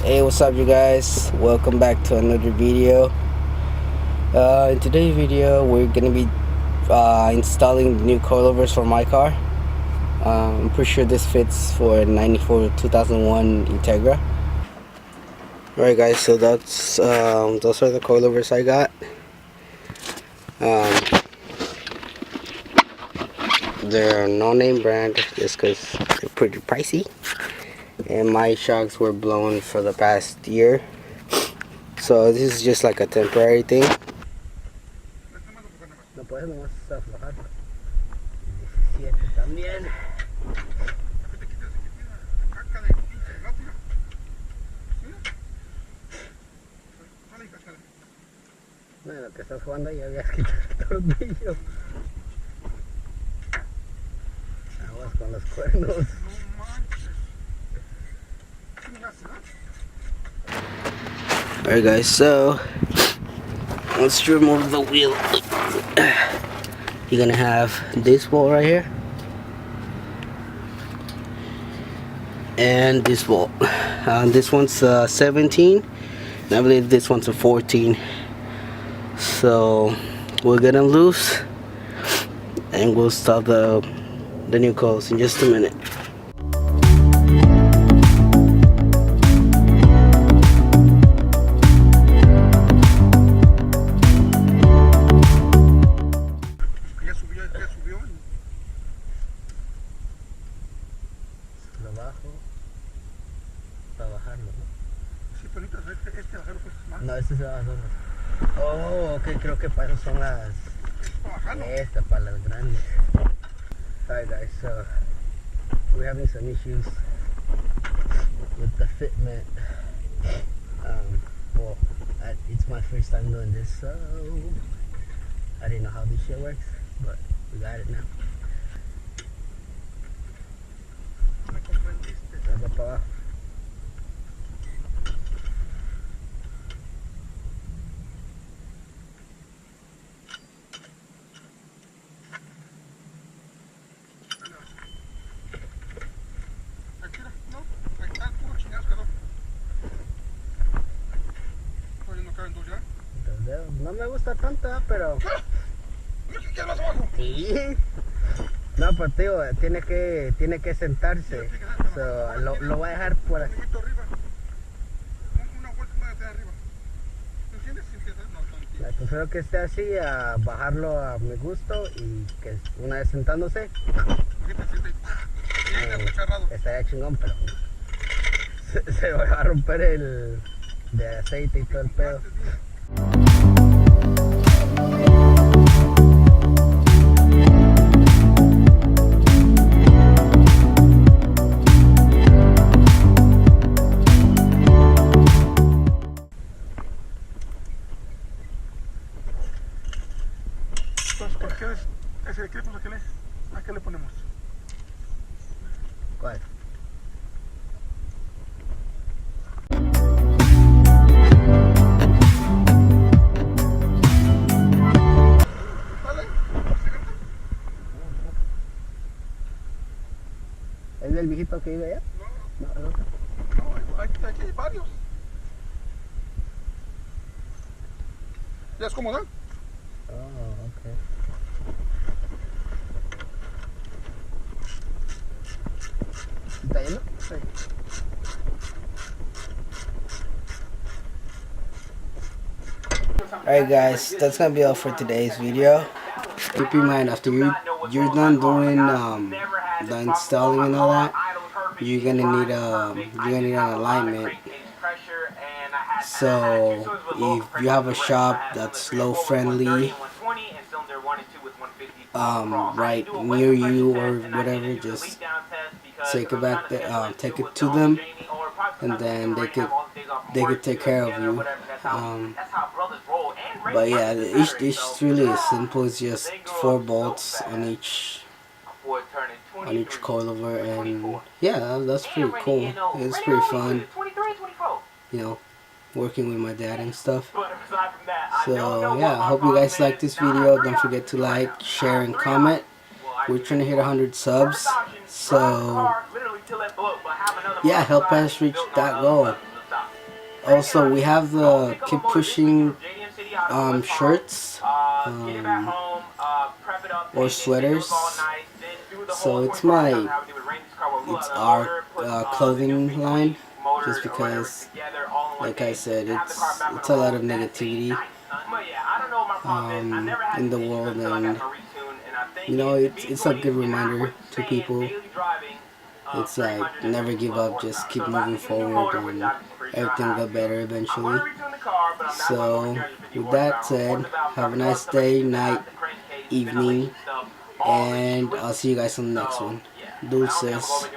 Hey, what's up you guys, welcome back to another video. In today's video we're gonna be installing the new coilovers for my car. I'm pretty sure this fits for 94 2001 Integra. Alright guys, so that's those are the coilovers I got. They're a no-name brand just because they're pretty pricey, and my shocks were blown for the past year, so this is just like a temporary thing. No podemos aflojar. 17 también. Bueno, que estás jugando ya habías quitado el tornillo. Aguas con los cuernos. Alright guys, so let's remove the wheel. You're gonna have this bolt right here and this bolt. This one's 17 and I believe this one's a 14. So we'll get them loose and we'll start the new coils in just a minute. No, este se va a solo. Oh, ok, creo que para eso son las... Esta, para las grandes. Alright guys, so we're having some issues with the fitment. Well, it's my first time doing this, so I didn't know how this shit works, but we got it now. Va para abajo. No me gusta tanta, pero... Sí. No, pues tío, tiene que sentarse. So, lo voy a dejar por aquí. Prefiero que esté así, a bajarlo a mi gusto, y que una vez sentándose estaría chingón, pero se va a romper el de aceite y todo el pedo. Ese clip, ¿a qué le ponemos? ¿Cuál? ¿Es del viejito que vive allá? No, el otro. No, aquí hay varios. ¿Ya es cómoda? Oh, ok. ¿Está lleno? Sí. Alright guys, that's gonna be all for today's video. Keep in mind, after you're done doing the installing and all that, you're gonna need an alignment. So if you have a shop that's slow friendly, right near you or whatever, just take it back there, take it to them, and then they could take care of you. But yeah, it's really as simple. It's just 4 bolts on each coilover, and yeah, that's pretty cool. It's pretty fun, you know, working with my dad and stuff. So yeah, I hope you guys like this video. Don't forget to like, share, and comment. We're trying to hit 100 subs, so yeah, help us reach that goal. Also, we have the keep pushing shirts or sweaters. So it's our clothing line, just because, like I said, it's a lot of negativity in the world, and you know, it's a good reminder to people. It's like, never give up, just keep moving forward, and everything will get better eventually. So with that said, have a nice day, night, evening, and I'll see you guys on the next one. Deuces.